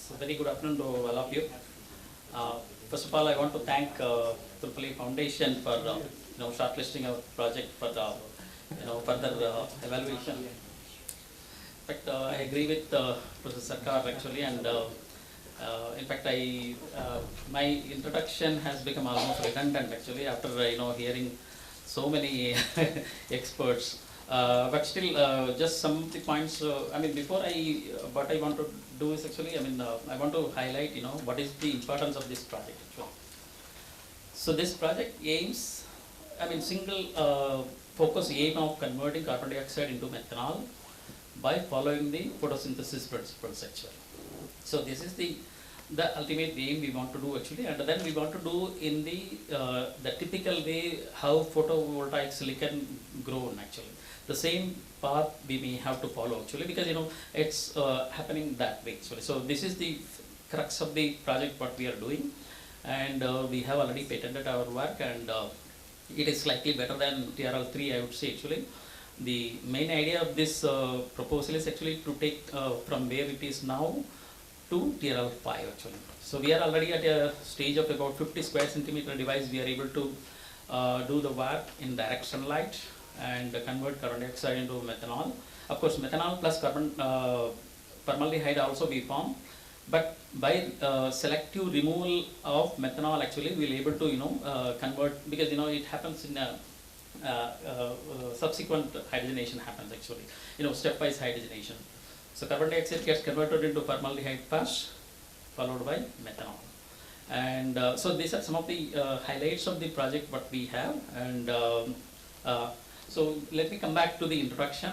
So very good afternoon to all of you. First of all, I want to thank Tripoli Foundation for shortlisting our project for further evaluation. In fact, I agree with Professor Sarkar actually, and in fact, my introduction has become almost redundant actually after hearing so many experts. But still, just some of the points. Before what I want to do is actually, I want to highlight, what is the importance of this project actually. So this project aims, single focus aim of converting carbon dioxide into methanol by following the photosynthesis principles actually. So this is the ultimate aim we want to do actually, and then we want to do in the typical way how photovoltaic silicon grown actually. The same path we may have to follow actually, because it's happening that way actually. So this is the crux of the project what we are doing, and we have already patented our work, and it is slightly better than TRL3, I would say actually. The main idea of this proposal is actually to take from where it is now to TRL5 actually. So we are already at a stage of about 50 square centimeter device. We are able to do the work in direct sunlight and convert carbon dioxide into methanol. Of course, methanol plus formaldehyde also we form, but by selective removal of methanol actually we will able to convert, because it happens in subsequent hydrogenation happens actually, stepwise hydrogenation. So carbon dioxide gets converted into formaldehyde first, followed by methanol. And so these are some of the highlights of the project what we have. And so let me come back to the introduction.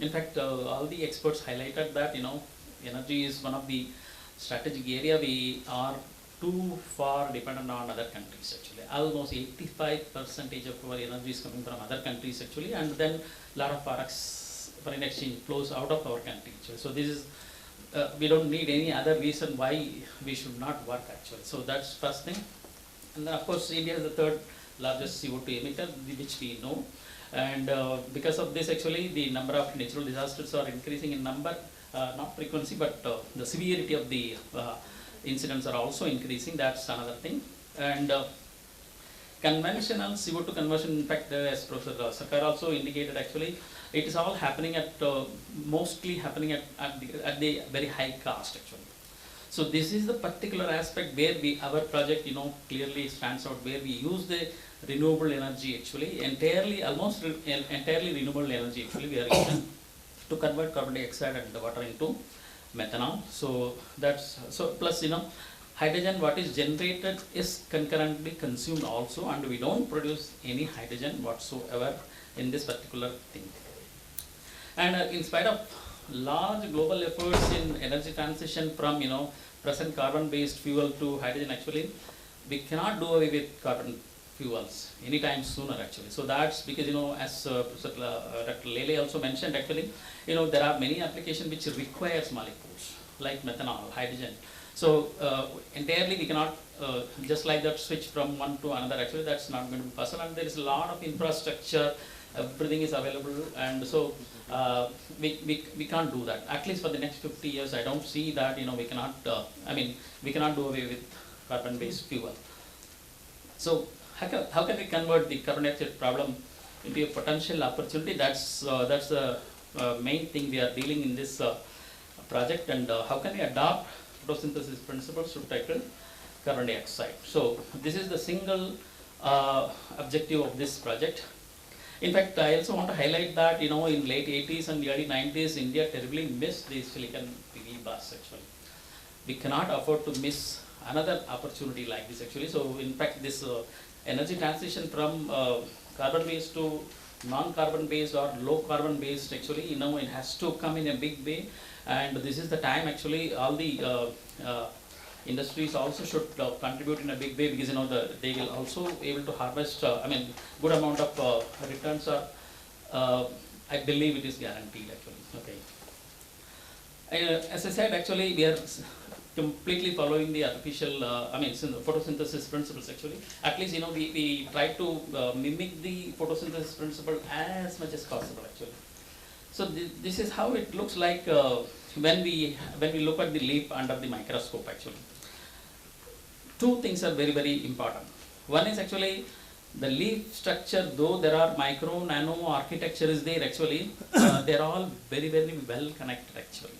In fact, all the experts highlighted that energy is one of the strategic area. We are too far dependent on other countries actually. Almost 85% of our energy is coming from other countries actually, and then a lot of foreign exchange flows out of our country actually. So this is we don't need any other reason why we should not work actually. So that's first thing. And then of course India is the third largest CO2 emitter, which we know. And because of this actually the number of natural disasters are increasing in number, not frequency, but the severity of the incidents are also increasing. That's another thing. And conventional CO2 conversion, in fact, as Professor Sarkar also indicated actually, it is all happening at mostly happening at the very high cost actually. So this is the particular aspect where our project clearly stands out, where we use the renewable energy actually, almost entirely renewable energy actually we are using to convert carbon dioxide and the water into methanol. So that's plus hydrogen what is generated is concurrently consumed also, and we don't produce any hydrogen whatsoever in this particular thing. And in spite of large global efforts in energy transition from present carbon based fuel to hydrogen actually, we cannot do away with carbon fuels anytime sooner actually. So that's because as Dr. Lele also mentioned actually, there are many applications which requires molecules like methanol, hydrogen. So entirely we cannot just like that switch from one to another actually. That's not going to be possible, and there is a lot of infrastructure, everything is available, and so we can't do that. At least for the next 50 years I don't see that we cannot we cannot do away with carbon based fuel. So how can we convert the carbon dioxide problem into a potential opportunity? That's the main thing we are dealing in this project. And how can we adopt photosynthesis principles to tackle carbon dioxide? So this is the single objective of this project. In fact, I also want to highlight that in late 80s and early 90s, India terribly missed the silicon PV bus actually. We cannot afford to miss another opportunity like this actually. So in fact, this energy transition from carbon based to non-carbon based or low carbon based actually, it has to come in a big way, and this is the time actually all the industries also should contribute in a big way, because they will also able to harvest good amount of returns are I believe it is guaranteed actually. Okay. As I said actually, we are completely following the artificial photosynthesis principles actually. At least we try to mimic the photosynthesis principle as much as possible actually. So this is how it looks like when we look at the leaf under the microscope actually, two things are very, very important. One is actually the leaf structure, though there are micro, nano architecture is there actually, they're all very, very well connected actually.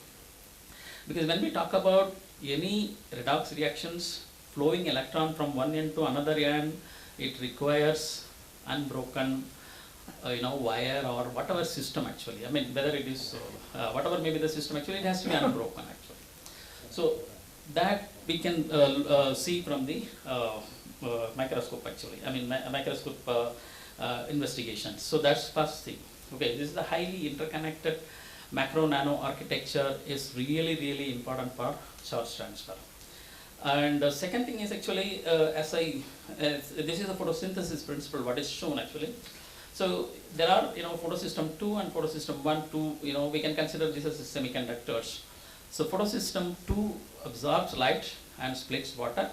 Because when we talk about any redox reactions, flowing electron from one end to another end, it requires unbroken wire or whatever system actually. I mean, whether it is, whatever may be the system actually, it has to be unbroken actually. So that we can see from the microscope actually, I mean microscope investigation. So that's first thing. Okay, this is the highly interconnected macro nano architecture is really, really important for charge transfer. And the second thing is actually, this is a photosynthesis principle, what is shown actually. So there are, photosystem 2 and photosystem 1, 2, we can consider this as semiconductors. So photosystem 2 absorbs light and splits water,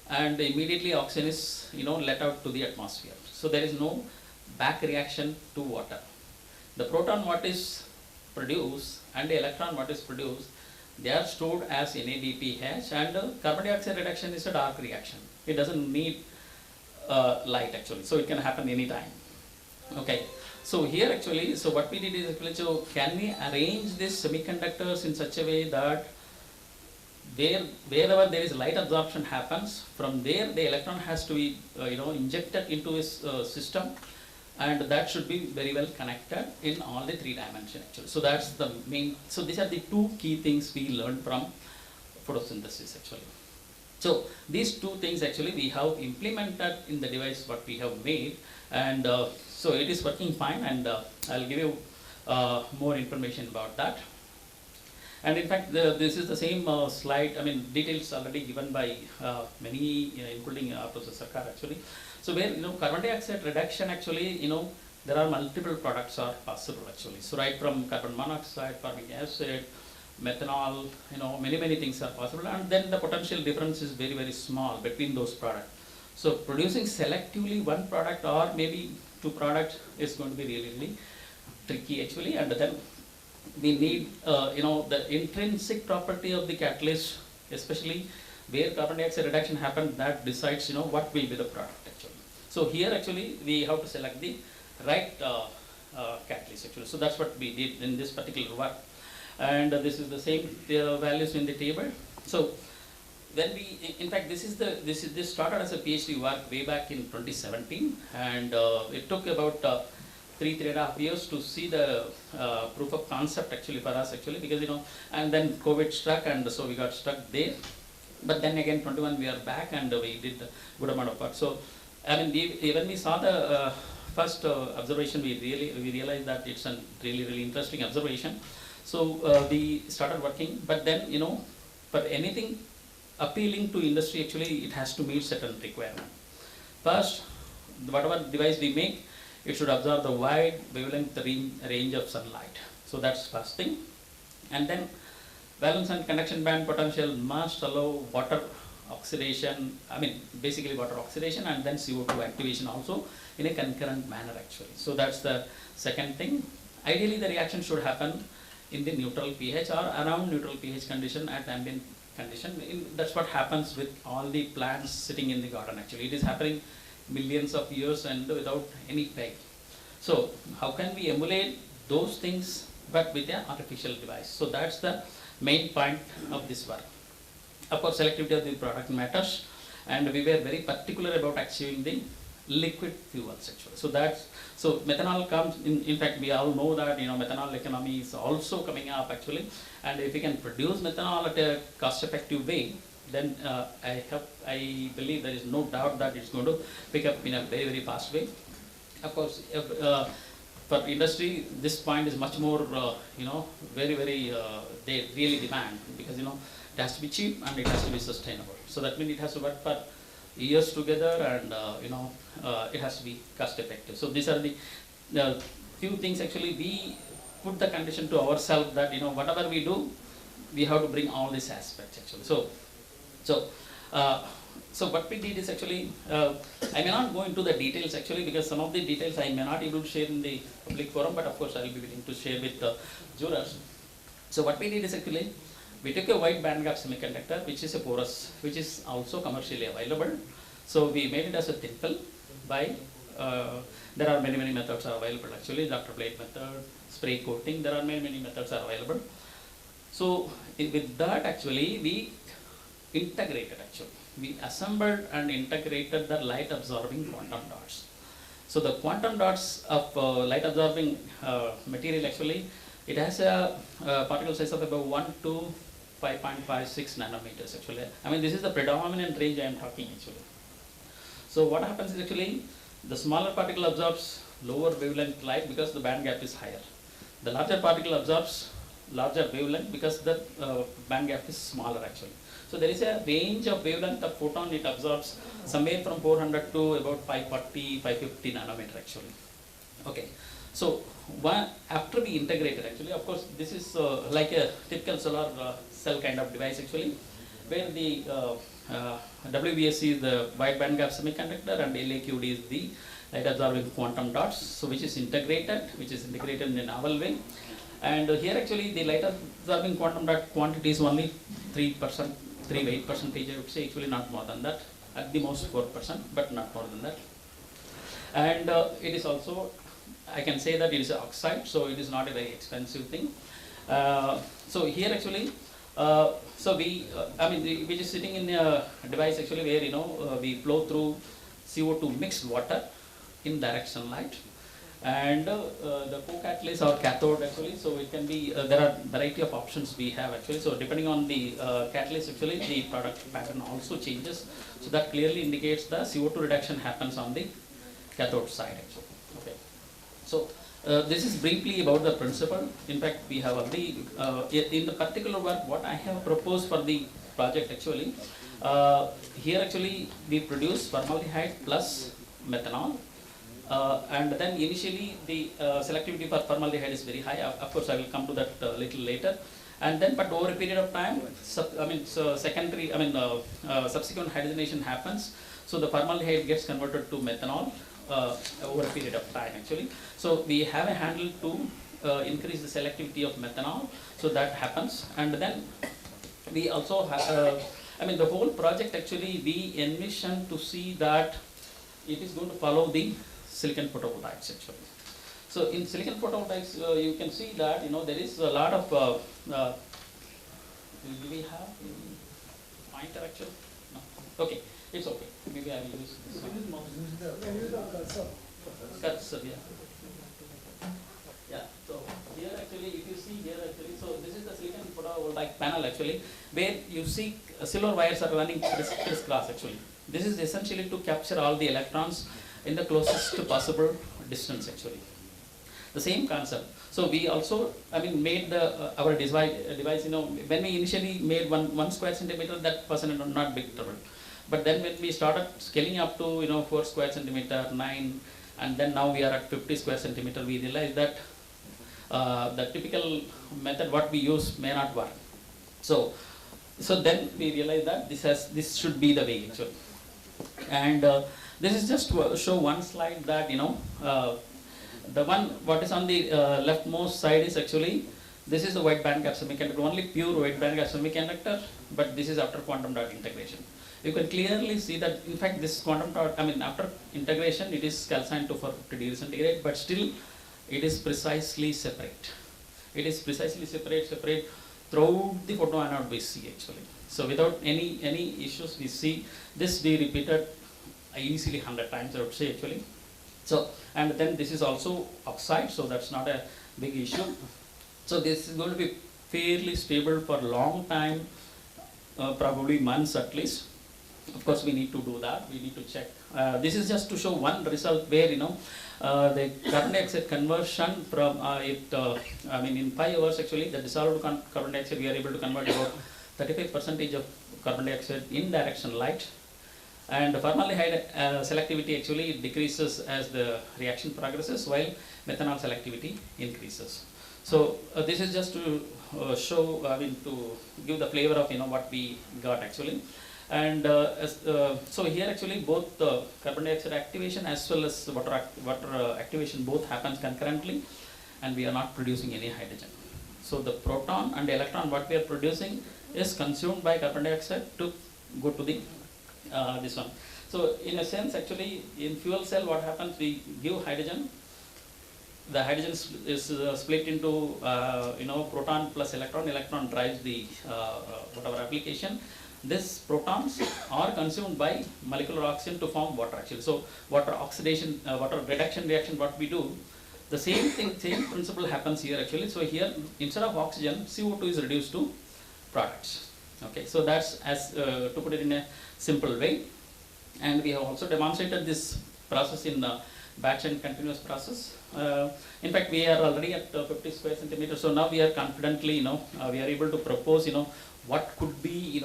and immediately oxygen is, let out to the atmosphere. So there is no back reaction to water. The proton what is produced and the electron what is produced, they are stored as NADPH, and carbon dioxide reduction is a dark reaction. It doesn't need light actually, so it can happen anytime. Okay, so here actually, so what we did is actually, so can we arrange these semiconductors in such a way that wherever there is light absorption happens, from there the electron has to be injected into its system, and that should be very well connected in all the 3 dimensions actually. So that's the main, so these are the 2 key things we learned from photosynthesis actually. So these 2 things actually we have implemented in the device what we have made, and so it is working fine, and I'll give you more information about that. And in fact, this is the same slide, I mean details already given by many, including Professor Sarkar actually. So where, carbon dioxide reduction actually, there are multiple products are possible actually. So right from carbon monoxide, formic acid, methanol, many things are possible, and then the potential difference is very, very small between those products. So producing selectively one product or maybe 2 products is going to be really, really tricky actually, and then we need, the intrinsic property of the catalyst, especially where carbon dioxide reduction happens, that decides, what will be the product actually. So here actually we have to select the right catalyst actually. So that's what we did in this particular work, and this is the same values in the table. So when we, in fact, this started as a PhD work way back in 2017, and it took about 3.5 years to see the proof of concept actually for us actually, because and then COVID struck, and so we got stuck there. But then again 21 we are back, and we did a good amount of work. So I mean, when we saw the first observation, we realized that it's a really interesting observation. So we started working, but then for anything appealing to industry actually, it has to meet certain requirement. First, whatever device we make, it should absorb the wide wavelength range of sunlight. So that's first thing. And then valence and conduction band potential must allow water oxidation, I mean basically water oxidation, and then CO2 activation also in a concurrent manner actually. So that's the second thing. Ideally the reaction should happen in the neutral pH or around neutral pH condition at ambient condition. That's what happens with all the plants sitting in the garden actually. It is happening millions of years and without any peg. So how can we emulate those things but with an artificial device? So that's the main point of this work. Of course, selectivity of the product matters, and we were very particular about achieving the liquid fuels actually. So methanol comes in fact we all know that methanol economy is also coming up actually, and if we can produce methanol at a cost effective way, then I believe there is no doubt that it's going to pick up in a very fast way. Of course, for industry, this point is much more, very, they really demand, because, it has to be cheap and it has to be sustainable. So that means it has to work for years together, and, it has to be cost effective. So these are the few things actually we put the condition to ourselves that, whatever we do, we have to bring all these aspects actually. So what we did is actually, I may not go into the details actually, because some of the details I may not able to share in the public forum, but of course I will be willing to share with the jurors. So what we did is actually, we took a wide bandgap semiconductor, which is a porous, which is also commercially available. So we made it as a thin film by, there are many methods are available actually, Dr. Blade method, spray coating, there are many methods are available. So with that actually, we integrated actually. We assembled and integrated the light absorbing quantum dots. So the quantum dots of light absorbing material actually, it has a particle size of about 1 to 5.56 nanometers actually. I mean, this is the predominant range I am talking actually. So what happens is actually, the smaller particle absorbs lower wavelength light because the band gap is higher. The larger particle absorbs larger wavelength because the band gap is smaller actually. So there is a range of wavelength of photon it absorbs somewhere from 400 to about 540, 550 nanometer actually. Okay. So after we integrated actually, of course, this is like a typical solar cell kind of device actually, where the WBSC is the wide bandgap semiconductor and LAQD is the light absorbing quantum dots, so which is integrated in a novel way. And here actually the light absorbing quantum dot quantity is only 3%, 3 to 8%, I would say, actually not more than that, at the most 4%, but not more than that. And it is also, I can say that it is an oxide, so it is not a very expensive thing. So here actually, so we, I mean, we just sitting in a device actually where we flow through CO2 mixed water in direction light, and the co-catalyst or cathode actually. So it can be there are variety of options we have actually. So depending on the catalyst actually, the product pattern also changes. So that clearly indicates the CO2 reduction happens on the cathode side actually. Okay. So this is briefly about the principle. In fact, we have already in the particular work what I have proposed for the project actually. Here actually we produce formaldehyde plus methanol, and then initially the selectivity for formaldehyde is very high. Of course, I will come to that a little later. And then, but over a period of time, subsequent hydrogenation happens. So the formaldehyde gets converted to methanol over a period of time actually. So we have a handle to increase the selectivity of methanol. So that happens, and then we also have, the whole project actually we envision to see that it is going to follow the silicon photovoltaics actually. So in silicon photovoltaics, you can see that there is a lot of. Do we have a pointer actually? No. Okay, it's okay. Maybe I will use this one. Cursor, yeah. Yeah. So here actually, if you see here actually, so this is the silicon photovoltaic panel actually, where you see silver wires are running crisscross actually. This is essentially to capture all the electrons in the closest possible distance actually. The same concept. So we also, made the our device. When we initially made one square centimeter, that was not big trouble. But then when we started scaling up to 4 square centimeter, 9, and then now we are at 50 square centimeter, we realized that the typical method what we use may not work. So then we realized that this should be the way actually. And this is just to show one slide that the one what is on the leftmost side is actually, this is the wide bandgap semiconductor, only pure wide bandgap semiconductor, but this is after quantum dot integration. You can clearly see that in fact this quantum dot, after integration it is calcined to 450 degrees centigrade, but still it is precisely separate. It is precisely separate throughout the photoanode we see actually. So without any issues we see this be repeated easily 100 times I would say actually. So, and then this is also oxide, so that's not a big issue. So this is going to be fairly stable for a long time, probably months at least. Of course, we need to do that. We need to check. This is just to show one result where the carbon dioxide conversion from in 5 hours actually the dissolved carbon dioxide we are able to convert about 35% of carbon dioxide in direction light. And formaldehyde selectivity actually decreases as the reaction progresses, while methanol selectivity increases. So this is just to show, to give the flavor of what we got actually. And so here actually both the carbon dioxide activation as well as water activation both happens concurrently, and we are not producing any hydrogen. So the proton and electron what we are producing is consumed by carbon dioxide to go to the this one. So in a sense, actually, in fuel cell, what happens? We give hydrogen. The hydrogen is split into proton plus electron. Electron drives the whatever application. These protons are consumed by molecular oxygen to form water actually. So water oxidation, water reduction reaction, what we do, the same thing, same principle happens here actually. So here instead of oxygen, CO2 is reduced to products. Okay, so that's as to put it in a simple way. And we have also demonstrated this process in batch and continuous process. In fact, we are already at 50 square centimeters. So now we are confidently, we are able to propose, what could be,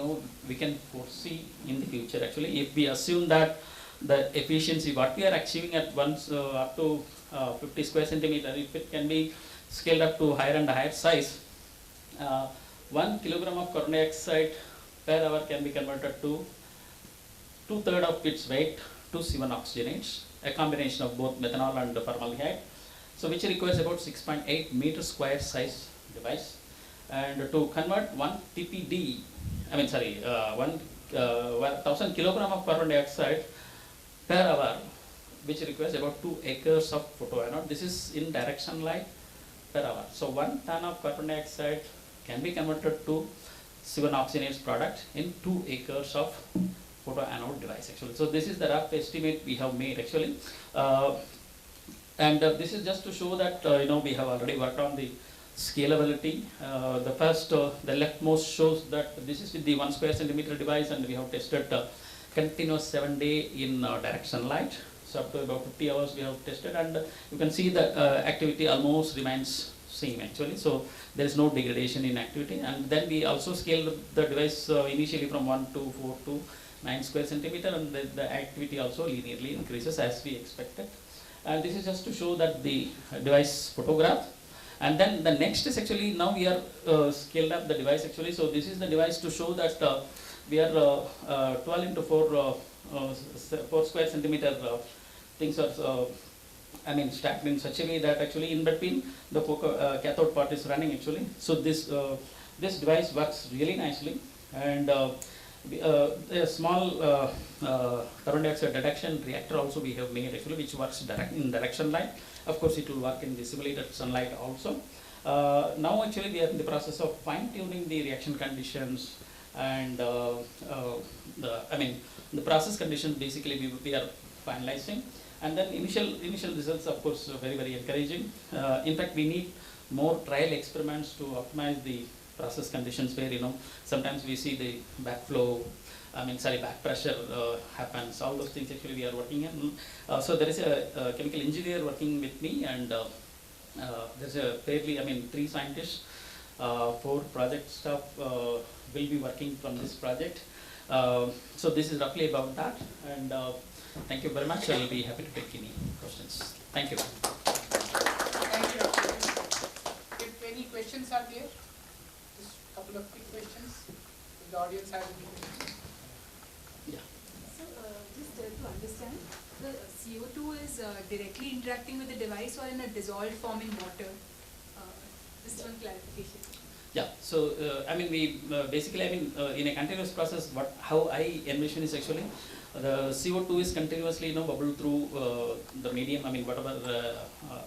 we can foresee in the future actually. If we assume that the efficiency, what we are achieving at once up to 50 square centimeter, if it can be scaled up to higher and higher size, 1 kilogram of carbon dioxide per hour can be converted to 2/3 of its weight to C1 oxygenates, a combination of both methanol and formaldehyde. So which requires about 6.8 meter square size device. And to convert 1 TPD, 1000 kilogram of carbon dioxide per hour, which requires about 2 acres of photoanode. This is in direction light per hour. So 1 ton of carbon dioxide can be converted to C1 oxygenates product in 2 acres of photoanode device actually. So this is the rough estimate we have made actually. This is just to show that we have already worked on the scalability. The first, the leftmost shows that this is with the 1 square centimeter device, and we have tested continuous 7-day in direction light. So up to about 50 hours we have tested, and you can see the activity almost remains same actually. So there is no degradation in activity. And then we also scaled the device initially from 1 to 4 to 9 square centimeter, and the activity also linearly increases as we expected. And this is just to show that the device photograph. And then the next is actually, now we are scaled up the device actually. So this is the device to show that we are 12 into 4 square centimeter things are stacked in such a way that actually in between the cathode part is running actually. So this device works really nicely, and a small carbon dioxide detection reactor also we have made actually, which works in direction light. Of course, it will work in the simulated sunlight also. Now actually we are in the process of fine-tuning the reaction conditions, and the process conditions basically we are finalizing. And then initial results, of course, very, very encouraging. In fact, we need more trial experiments to optimize the process conditions where, sometimes we see the backflow, back pressure happens. All those things actually we are working on. So there is a chemical engineer working with me, and there's a fairly, 3 scientists, 4 project staff will be working from this project. So this is roughly about that, and thank you very much. I will be happy to take any questions. Thank you. Thank you, Dr. If any questions are there, just a couple of quick questions. If the audience has any questions. Yeah. So, just to understand, the CO2 is directly interacting with the device or in a dissolved form in water? Just one clarification. Yeah. So we basically in a continuous process, how I envision is actually the CO2 is continuously bubble through the medium, whatever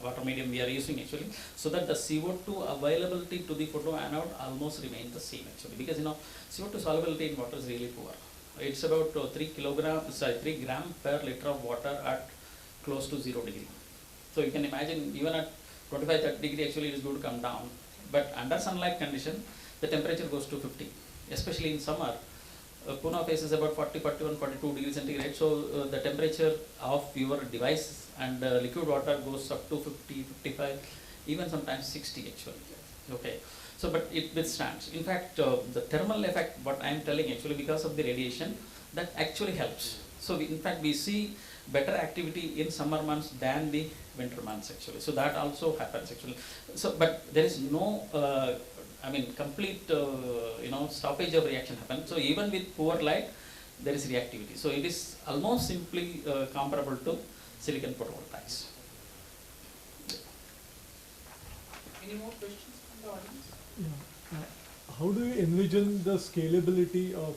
water medium we are using actually, so that the CO2 availability to the photoanode almost remain the same actually, because CO2 solubility in water is really poor. It's about 3 gram per liter of water at close to 0 degree. So you can imagine even at 25-30 degree actually it is going to come down. But under sunlight condition, the temperature goes to 50, especially in summer. Pune faces about 40, 41, 42 degrees centigrade. So the temperature of your device and liquid water goes up to 50, 55, even sometimes 60 actually. Okay. So, but it withstands. In fact, the thermal effect, what I am telling actually, because of the radiation, that actually helps. So in fact, we see better activity in summer months than the winter months actually. So that also happens actually. So, but there is no, complete, stoppage of reaction happens. So even with poor light, there is reactivity. So it is almost simply comparable to silicon photovoltaics. Any more questions from the audience? Yeah. How do you envision the scalability of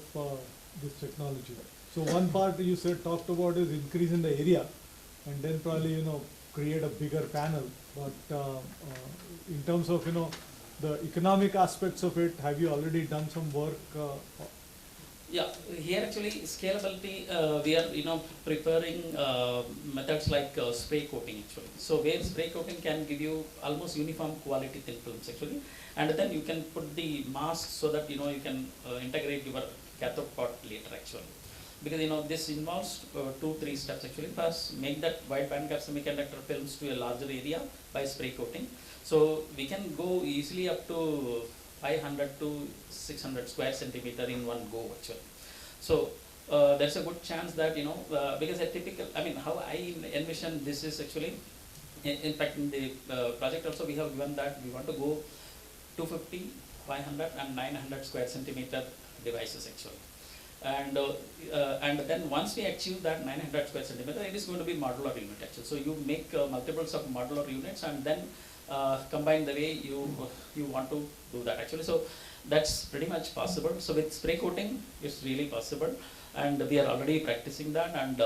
this technology? So one part you said talked about is increase in the area, and then probably create a bigger panel. But in terms of the economic aspects of it, have you already done some work? Yeah, here actually scalability, we are preparing methods like spray coating actually. So where spray coating can give you almost uniform quality thin films actually, and then you can put the mask so that you can integrate your cathode part later actually. Because this involves 2-3 steps actually. First, make that wide bandgap semiconductor films to a larger area by spray coating. So we can go easily up to 500 to 600 square centimeter in one go actually. So there's a good chance that because a typical, how I envision this is actually, in fact in the project also we have given that we want to go 250, 500 and 900 square centimeter devices actually. And then once we achieve that 900 square centimeter, it is going to be modular unit actually. So you make multiples of modular units and then combine the way you want to do that actually. So that's pretty much possible. So with spray coating, it's really possible, and we are already practicing that, and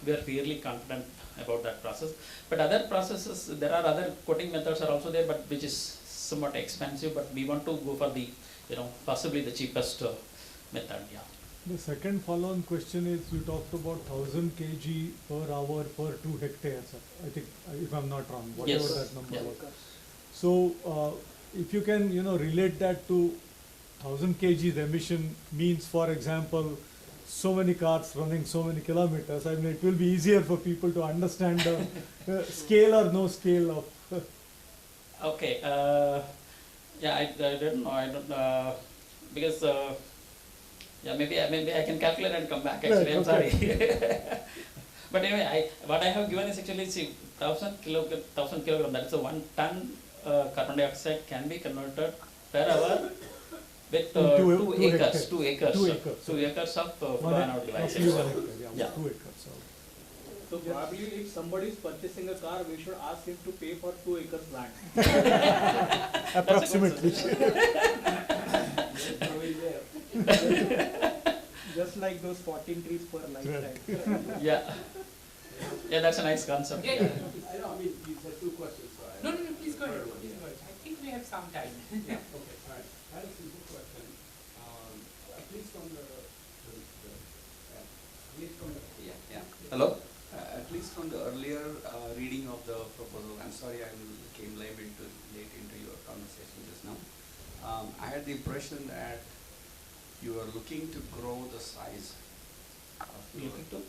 we are fairly confident about that process. But other processes, there are other coating methods are also there, but which is somewhat expensive. But we want to go for the possibly the cheapest method. Yeah. The second follow-on question is, you talked about 1000 kg per hour per 2 hectares. I think, if I'm not wrong, whatever Yes. that number Yeah. was. So, if you can, relate that to 1000 kgs emission means, for example, so many cars running so many kilometers. I mean, it will be easier for people to understand the scale or no scale of. Okay. Yeah, I don't know. I don't because. Yeah, maybe I can calculate and come back actually. Right, I'm okay. sorry. But anyway, what I have given is actually 1000 kilogram. That is a 1 ton carbon dioxide can be converted per hour with 2 acres. Hectares. 2 acres. 2 acres. 2 acres of One device. roughly 1 hectare, Yeah. 2 acres. So. So probably if somebody is purchasing a car, we should ask him to pay for 2 acres land. Approximately. Just like those 14 trees per lifetime. Yeah. Yeah, that's a nice concept. Yeah. I know, you said 2 questions, so No, please go ahead. Please go ahead. I think we have some time. Yeah, okay, all right. I had a simple question. At least from hello? At least from the earlier reading of the proposal, I'm sorry I came late into your conversation just now. I had the impression that you are looking to grow the size of Looking to?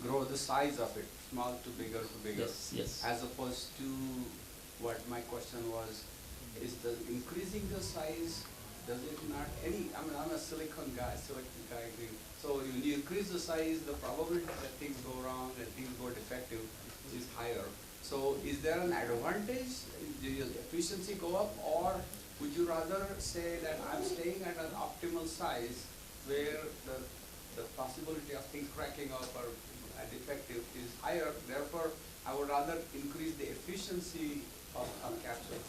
grow the size of it, small to bigger, Yes, yes. as opposed to what my question was, is the increasing the size, does it not I'm a silicon guy, so when you increase the size, the probability that things go wrong and things go defective is higher. So is there an advantage? Do your efficiency go up, or would you rather say that I'm staying at an optimal size where the possibility of things cracking up or defective is higher, therefore I would rather increase the efficiency of capsule?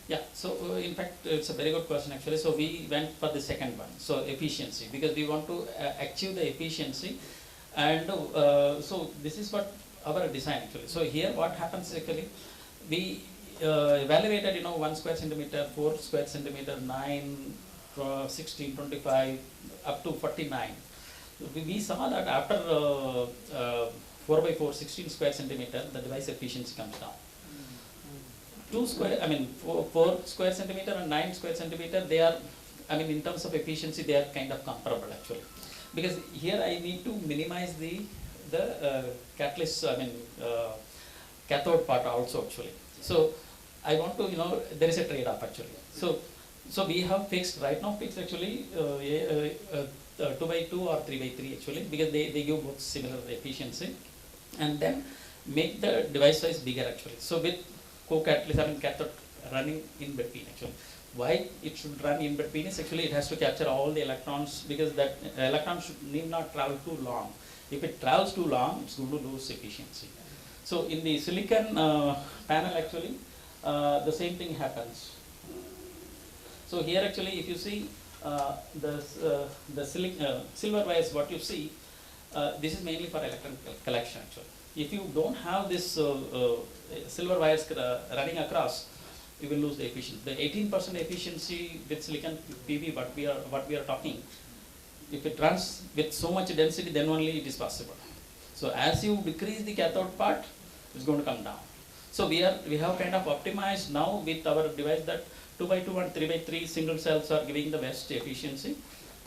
Yeah, so in fact it's a very good question actually. So we went for the second one, so efficiency, because we want to achieve the efficiency, and so this is what our design actually. So here what happens actually, we evaluated 1 square centimeter, 4 square centimeter, 9, 16, 25, up to 49. We saw that after 4 by 4, 16 square centimeter, the device efficiency comes down. 4 square centimeter and 9 square centimeter, they are, in terms of efficiency, they are kind of comparable actually. Because here I need to minimize the catalyst, cathode part also actually. So I want to, there is a trade-off actually. So we have right now fixed actually 2 by 2 or 3 by 3 actually, because they give both similar efficiency, and then make the device size bigger actually. So with co-catalyst, cathode running in between actually. Why it should run in between is actually it has to capture all the electrons, because that electron need not travel too long. If it travels too long, it's going to lose efficiency. So in the silicon panel actually, the same thing happens. So here actually, if you see the silver wires, what you see, this is mainly for electron collection actually. If you don't have this silver wires running across, you will lose the efficiency. The 18% efficiency with silicon PV, what we are talking, if it runs with so much density, then only it is possible. So as you decrease the cathode part, it's going to come down. So we have kind of optimized now with our device that 2x2 and 3x3 single cells are giving the best efficiency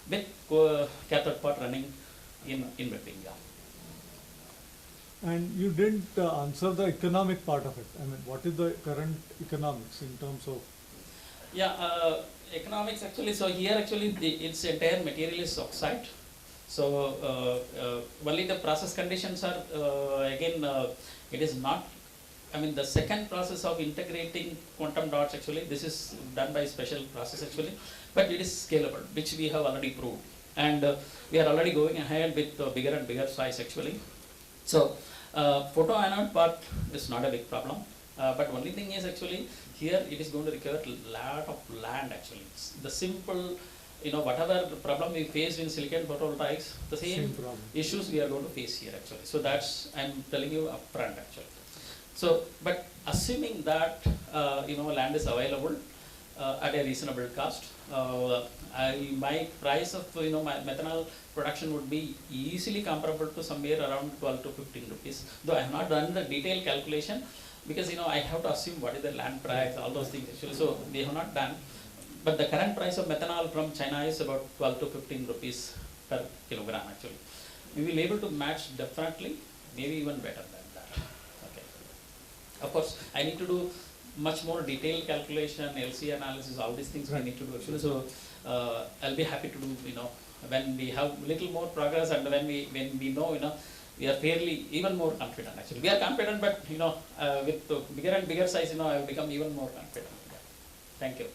with cathode part running in between. Yeah. And you didn't answer the economic part of it. I mean, what is the current economics in terms of? Yeah, economics actually. So here actually its entire material is oxide. So only the process conditions are again it is not. I mean the second process of integrating quantum dots actually this is done by special process actually, but it is scalable, which we have already proved, and we are already going ahead with bigger and bigger size actually. So photo anode part is not a big problem, but only thing is actually here it is going to require a lot of land actually. It's the simple, whatever problem we faced in silicon photovoltaics, the same issues we are going to face here actually. So that's I'm telling you upfront actually. So, but assuming that land is available at a reasonable cost, my price of my methanol production would be easily comparable to somewhere around 12 to 15 rupees. Though I have not done the detailed calculation because I have to assume what is the land price, all those things actually. So we have not done. But the current price of methanol from China is about 12 to 15 rupees per kilogram actually. We will be able to match definitely, maybe even better than that. Okay. Of course, I need to do much more detailed calculation, LC analysis, all these things I need to do actually. So I'll be happy to do, when we have little more progress and when we know, we are fairly even more confident actually. We are confident, but with bigger and bigger size, I will become even more confident. Thank you.